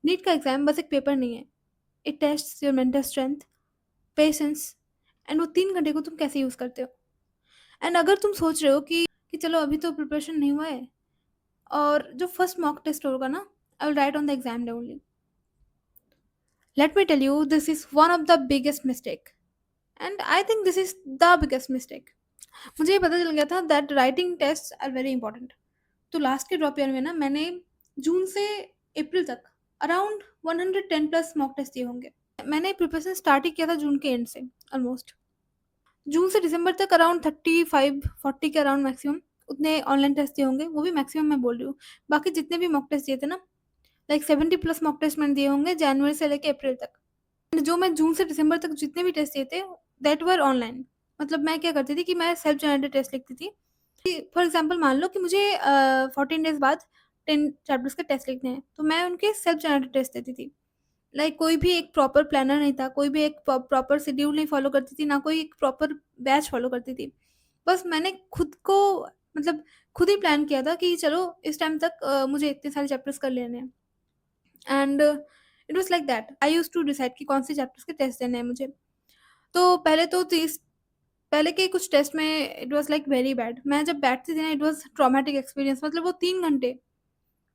NEET का exam बस एक पेपर नहीं है, it tests your mental strength, patience and वो 3 घंटे को तुम कैसे यूज़ करते हो। एंड अगर तुम सोच रहे हो कि चलो अभी तो प्रिपरेशन नहीं हुआ है और जो फर्स्ट मॉक टेस्ट होगा ना, I will write on the exam day only. Let me tell you this is one of the biggest mistake and I think this is the biggest mistake. मुझे ये पता चल गया था that writing test are very important. तो last के drop year में ना मैंने जून से अप्रैल तक अराउंड 110 प्लस मॉक टेस्ट दिए होंगे। मैंने प्रिपरेशन स्टार्ट ही किया था जून के एंड से ऑलमोस्ट। जून से दिसंबर तक अराउंड 35-40 के अराउंड मैक्सिमम उतने ऑनलाइन टेस्ट दिए होंगे, वो भी मैक्सिमम मैं बोल रही हूँ। बाकी जितने भी मॉक टेस्ट दिए थे ना, लाइक 70 प्लस मॉक टेस्ट मैंने दिए होंगे जनवरी से लेके अप्रैल तक। जो मैं जून से दिसंबर तक जितने भी टेस्ट दिए थे दैट वर ऑनलाइन। मतलब मैं क्या करती थी कि मैं सेल्फ जनरेटेड टेस्ट लिखती थी। फॉर एग्जांपल मान लो कि मुझे 14 डेज़ बाद 10 चैप्टर्स के टेस्ट लिखने हैं, तो मैं उनके सेल्फ जनरेटेड टेस्ट देती थी। लाइक कोई भी एक प्रॉपर प्लानर नहीं था, कोई भी एक प्रॉपर शेड्यूल नहीं फॉलो करती थी, ना कोई एक प्रॉपर बैच फॉलो करती थी। बस मैंने खुद को मतलब खुद ही प्लान किया था कि चलो इस टाइम तक मुझे इतने सारे चैप्टर्स कर लेने हैं and it was like that. I used to decide कि कौन से चैप्टर्स के टेस्ट देने हैं मुझे। तो पहले के कुछ टेस्ट में it was like very bad. मैं जब बैठती थी ना इट वाज़ ट्रॉमेटिक एक्सपीरियंस। मतलब वो 3 घंटे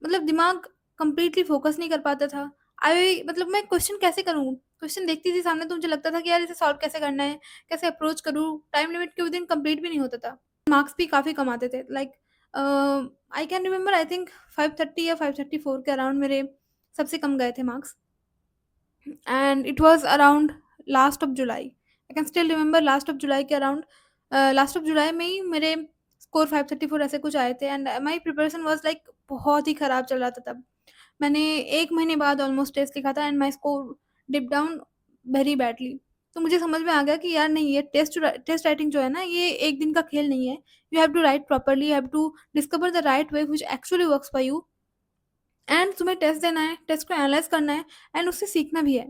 मतलब दिमाग कंप्लीटली फ़ोकस नहीं कर पाता था। मतलब मैं क्वेश्चन कैसे करूँ? क्वेश्चन देखती थी सामने तो मुझे लगता था कि यार इसे सॉल्व कैसे करना है? कैसे अप्रोच करूँ? टाइम लिमिट के विदिन कंप्लीट भी नहीं होता था। मार्क्स भी काफ़ी कम आते थे। Like a, I can remember I think 530 या 534 के अराउंड मेरे सबसे कम गए थे marks and it was around last of July. I can still remember last of July में ही मेरे स्कोर 534 ऐसे कुछ आए थे and my preparation was like बहुत ही ख़राब चल रहा था तब। मैंने 1 महीने बाद ऑलमोस्ट टेस्ट लिखा था and my score dip down very badly. तो मुझे समझ में आ गया कि यार नहीं, ये टेस्ट राइटिंग जो है ना, ये एक दिन का खेल नहीं है। You have to write properly, you have to discover the right way which actually works for you and तुम्हें टेस्ट देना है, टेस्ट को एनालाइज़ करना है एंड उससे सीखना भी है।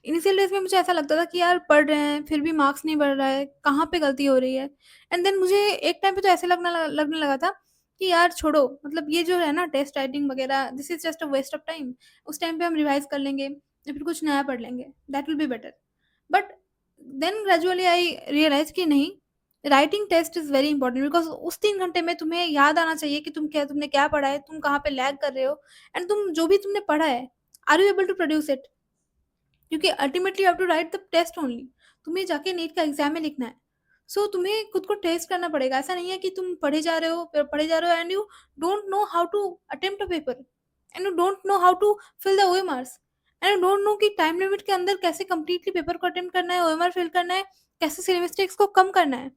इनिशियल डेज़ में मुझे ऐसा लगता था कि यार पढ़ रहे हैं, फिर भी मार्क्स नहीं बढ़ रहा है, कहाँ पे गलती हो रही है? एंड देन मुझे एक टाइम पे तो ऐसे लगने लगा था कि यार छोड़ो, मतलब ये जो है ना टेस्ट राइटिंग वगैरह, this is just a waste of time. उस टाइम पे हम रिवाइज़ कर लेंगे या फिर कुछ नया पढ़ लेंगे, that will be better. But then gradually I realise कि नहीं, writing test is very important because उस 3 घंटे में तुम्हें याद आना चाहिए कि तुमने क्या पढ़ा है, तुम कहाँ पे लैग कर रहे हो एंड तुम जो भी तुमने पढ़ा है, are you able to produce it? क्योंकि ultimately you have to write the test only. तुम्हें जाके नीट का एग्जाम में लिखना है। सो तुम्हें खुद को टेस्ट करना पड़ेगा। ऐसा नहीं है कि तुम पढ़े जा रहे हो and you don't know how to attempt a paper and you don't know how to fill the OMRs and you don't know कि टाइम लिमिट के अंदर कैसे कंप्लीटली पेपर को अटेम्प्ट करना है, ओएमआर फिल करना है, कैसे सिली मिस्टेक्स को कम करना है।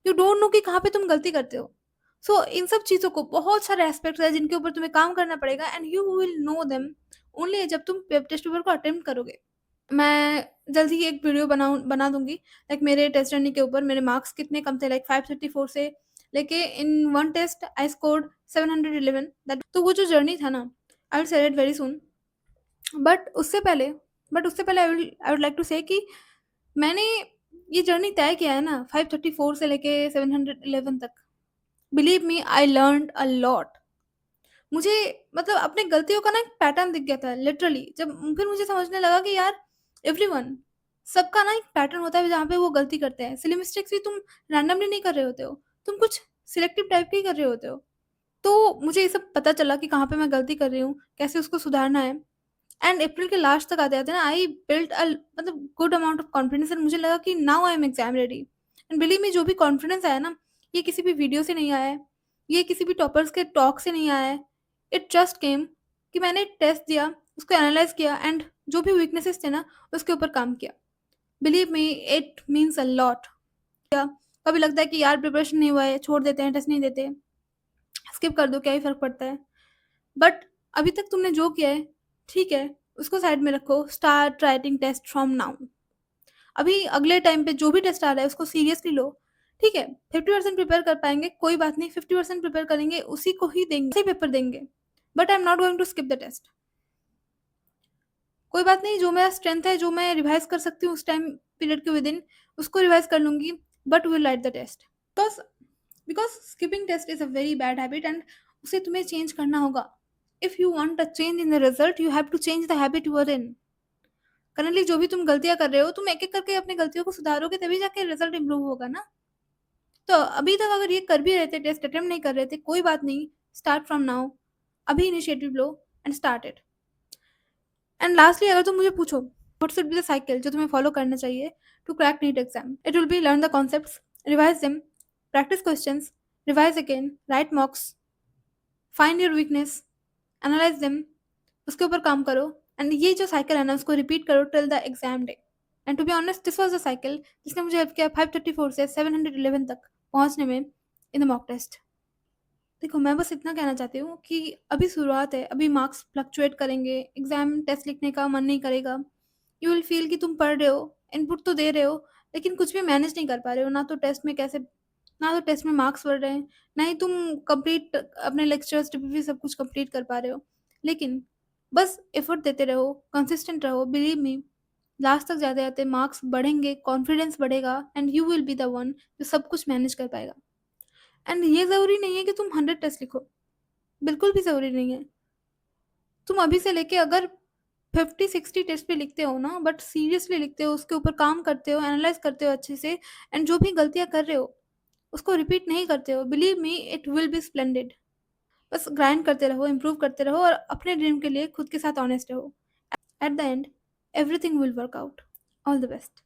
यू डोंट नो कि कहाँ पे तुम गलती करते हो। सो इन सब चीज़ों को बहुत सारे एस्पेक्ट्स हैं जिनके ऊपर तुम्हें काम करना पड़ेगा and you will know them only जब तुम टेस्ट पेपर को अटेम्प्ट करोगे। मैं जल्द ही एक वीडियो बना दूँगी, लाइक मेरे टेस्ट जर्नी के ऊपर मेरे मार्क्स कितने कम थे, लाइक 534 से लेके in one test I scored 711 that. तो वो जो जर्नी था ना, I will share it very soon. But उससे पहले आई वुड लाइक टू से कि मैंने ये जर्नी तय किया है ना 534 से लेके 711 तक, believe me I learned a lot. मुझे मतलब अपनी गलतियों का ना एक पैटर्न दिख गया था लिटरली। जब फिर मुझे समझने लगा कि यार एवरीवन, सबका ना एक पैटर्न होता है जहाँ पे वो गलती करते हैं। सिली मिस्टेक्स भी तुम रैंडमली नहीं कर रहे होते हो, तुम कुछ सिलेक्टिव टाइप के ही कर रहे होते हो। तो मुझे ये सब पता चला कि कहाँ पे मैं गलती कर रही हूँ, कैसे उसको सुधारना है एंड अप्रैल के लास्ट तक आते-आते ना आई बिल्ट अ मतलब good amount of confidence and मुझे लगा कि now I am exam ready. And believe me, जो भी कॉन्फिडेंस आया ना, ये किसी भी वीडियो से नहीं आया है, ये किसी भी टॉपर्स के टॉक से नहीं आया है। इट जस्ट केम कि मैंने टेस्ट दिया, उसको एनालाइज़ किया एंड जो भी वीकनेसेस थे ना, उसके ऊपर काम किया। Believe me, it means a lot. कभी लगता है कि यार प्रिपरेशन नहीं हुआ है, छोड़ देते हैं, टेस्ट नहीं देते, स्किप कर दो, क्या ही फ़र्क पड़ता है। बट अभी तक तुमने जो किया है, ठीक है, उसको साइड में रखो, start writing test from now. अभी अगले टाइम पे जो भी टेस्ट आ रहा है उसको सीरियसली लो, ठीक है? 50% प्रिपेयर कर पाएँगे, कोई बात नहीं, 50% प्रिपेयर करेंगे, उसी को ही देंगे, उसी पेपर देंगे। But I am not going to skip the test. कोई बात नहीं, जो मेरा स्ट्रेंथ है, जो मैं रिवाइज़ कर सकती हूँ उस टाइम पीरियड के विदिन, उसको रिवाइज़ कर लूँगी, but will write the test. Because because skipping test is a very bad habit and उसे तुम्हें चेंज करना होगा। If you want a change in the result, you have to change the habit you are in. Currently जो भी तुम गलतियां कर रहे हो, तुम एक एक करके अपनी गलतियों को सुधारोगे, तभी जाके रिजल्ट इंप्रूव होगा ना। तो अभी तक अगर ये कर भी रहे थे, टेस्ट अटेम्प्ट नहीं कर रहे थे, कोई बात नहीं, स्टार्ट फ्रॉम नाउ। अभी इनिशिएटिव लो and start it. And lastly, अगर तुम मुझे पूछो what should be the cycle जो तुम्हें फॉलो करना चाहिए to crack NEET exam, it will be learn the concepts, revise them, practice questions, revise again, write mocks, find your weakness, analyse them, उसके ऊपर काम करो। एंड ये जो साइकिल है ना, उसको रिपीट करो till the exam day. And to be honest, this was the cycle जिसने मुझे हेल्प किया 534 से 711 तक पहुंचने में इन द मॉक टेस्ट। देखो, मैं बस इतना कहना चाहती हूँ कि अभी शुरुआत है, अभी मार्क्स फ्लक्चुएट करेंगे, एग्जाम टेस्ट लिखने का मन नहीं करेगा, यू विल फील कि तुम पढ़ रहे हो, इनपुट तो दे रहे हो, लेकिन कुछ भी मैनेज नहीं कर पा रहे हो। ना तो टेस्ट में मार्क्स बढ़ रहे हैं, ना ही तुम कंप्लीट अपने लेक्चर्स टीपीपी सब कुछ कंप्लीट कर पा रहे हो। लेकिन बस एफर्ट देते रहो, कंसिस्टेंट रहो, बिलीव मी, लास्ट तक जाते जाते मार्क्स बढ़ेंगे, कॉन्फिडेंस बढ़ेगा, and you will be the one जो सब कुछ मैनेज कर पाएगा। एंड ये ज़रूरी नहीं है कि तुम 100 टेस्ट लिखो, बिल्कुल भी ज़रूरी नहीं है। तुम अभी से लेके अगर 50-60 टेस्ट भी लिखते हो ना, बट सीरियसली लिखते हो, उसके ऊपर काम करते हो, एनालाइज करते हो अच्छे से, एंड जो भी गलतियाँ कर रहे हो उसको रिपीट नहीं करते हो, believe me, it will B splendid. बस ग्राइंड करते रहो, इम्प्रूव करते रहो, और अपने ड्रीम के लिए खुद के साथ ऑनेस्ट रहो। At the end, everything will work out. All the best.